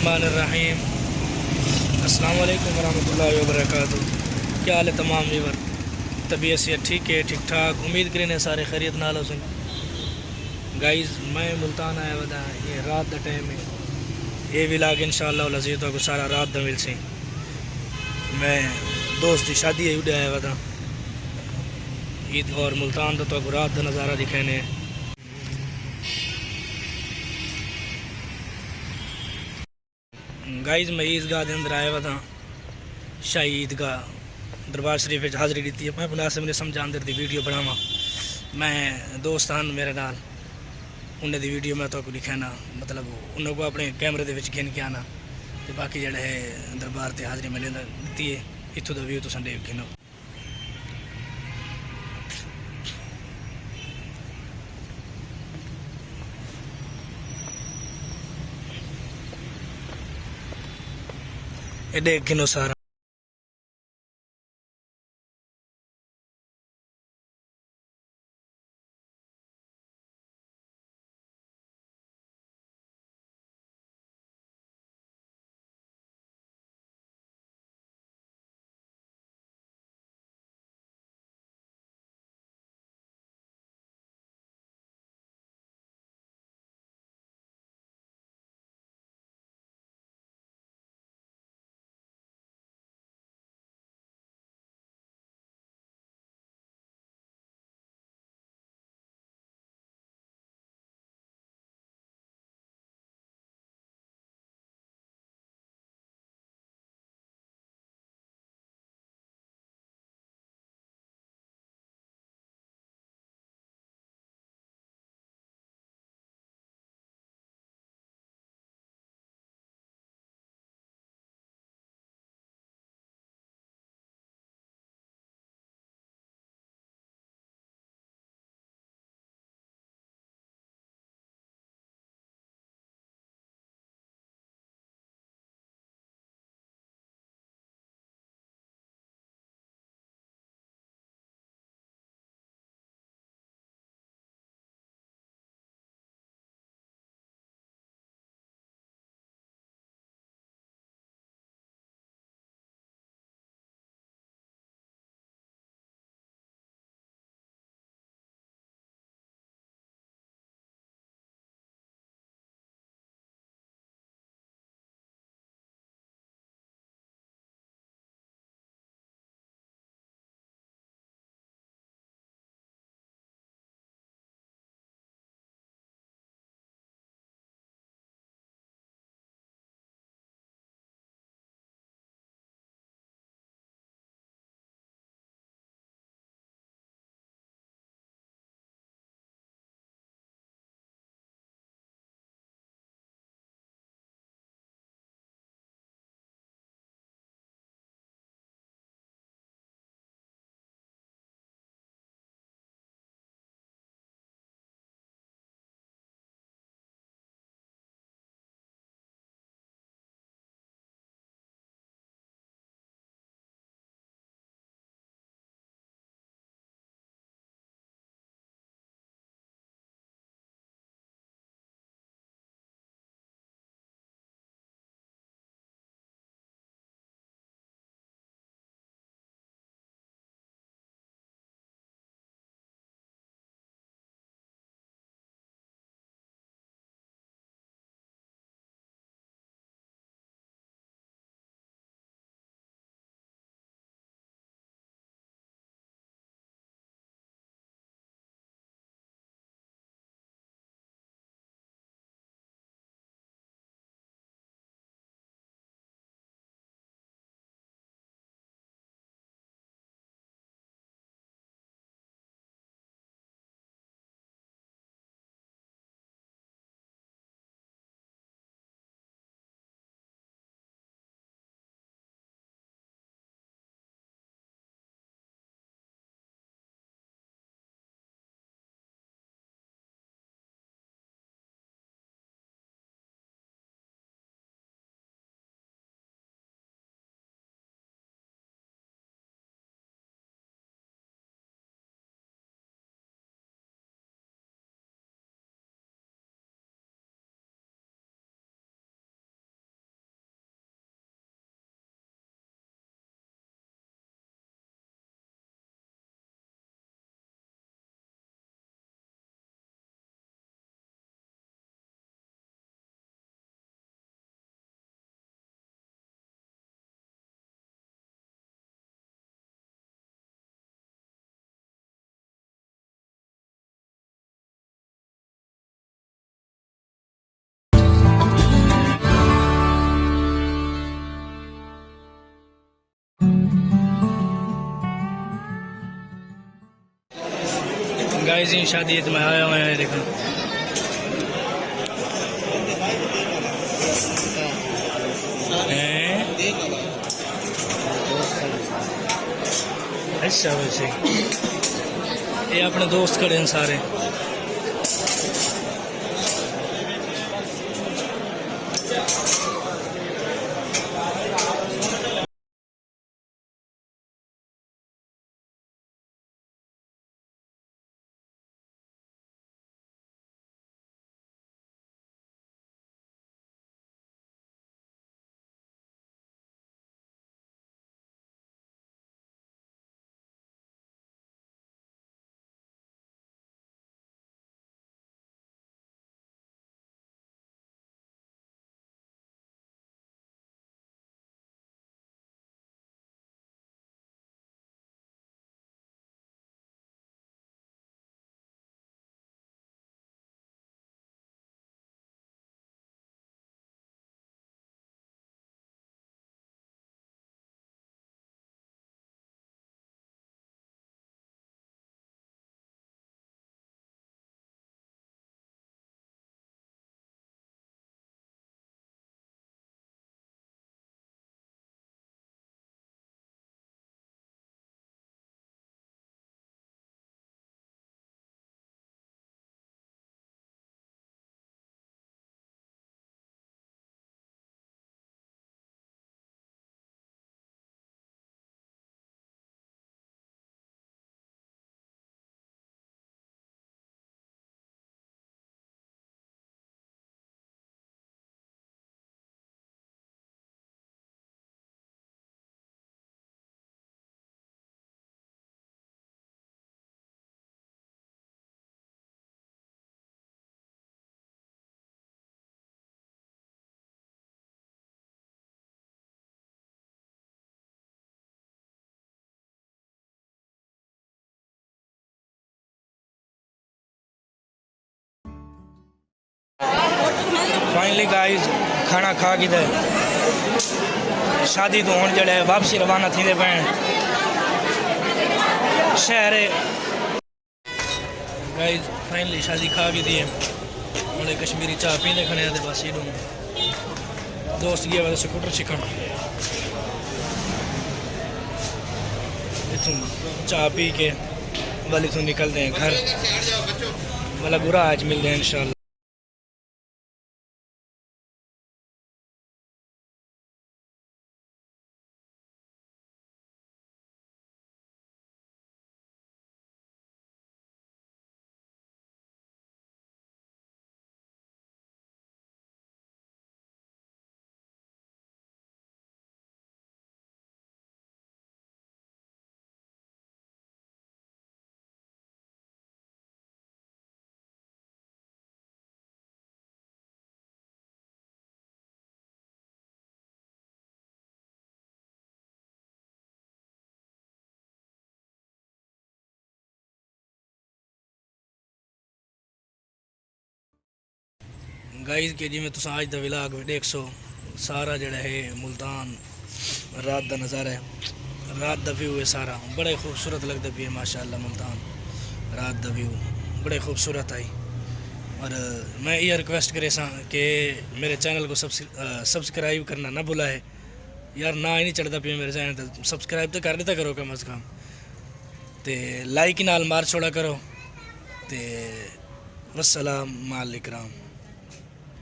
बिस्मिल्लाहिर्रहमानिर्रहीम। अस्सलाम वालेकुम वरहमतुल्लाहि वबरकातुहू। क्या हाल है तमाम व्यूवर? तबीयत से ठीक है, ठीक ठाक। उम्मीद करें सारे खैरियत नाल हो। गाइस मैं मुल्तान आया वदा, ये रात का टाइम है। ये व्लॉग इंशाअल्लाह लजीज तो सारा रात का मिल सी। मैं दोस्त की शादी है उड़े आया वदा ईद और मुल्तान तो रात का नज़ारा दिखाने। गाइस मैं ईदगाह के अंदर आया हुआ था, शाही ईदगाह दरबार शरीफ हाज़री दी है। मैं बुला से मैंने समझा अंदर दी वीडियो बनावा। मैं दोस्त हैं मेरे नाल, उन्हें दी वीडियो मैं तो दिखाना, मतलब उन्होंने को अपने कैमरे के गिन के आना। तो बाकी जड़ा है दरबार से हाज़री मैंने दी है। इतों का व्यू तुम देख गिनो। ये देख गिनो सारा। गाइस इन शादी में आया हुआ है देखो। अच्छा वैसे ये अपने दोस्त खड़े हैं सारे। फाइनली गाइस खाना खा के शादी तो होने जड़े वापसी रवाना थी पे शहर गाइस। फाइनली शादी खा के दी हमने कश्मीरी चाह पीने खड़े थे बस ये दोस्त गया वजह स्कूटर चिकन इतों चाह पी के वाले इतों निकलते हैं घर वाला बुरा आज मिलते हैं इंशाल्लाह। गाइस के जी में तुम आज का विलाग देख सो सारा जड़ा है मुल्तान रात का नज़ारा है, रात का व्यू है सारा बड़ा खूबसूरत लगता भी है माशाल्लाह। मुल्तान रात का व्यू बड़े खूबसूरत आई। और मैं ये रिक्वेस्ट करे सा कि मेरे चैनल को सब्सक्राइब करना ना भूला है यार, ना ही नहीं चढ़ता पे मेरे चैनल तो सब्सक्राइब तो कर देता करो कम अज़ कम, तो लाइक ही नाल मार छोड़ा करो। तो वस्सलाम माल इकराम।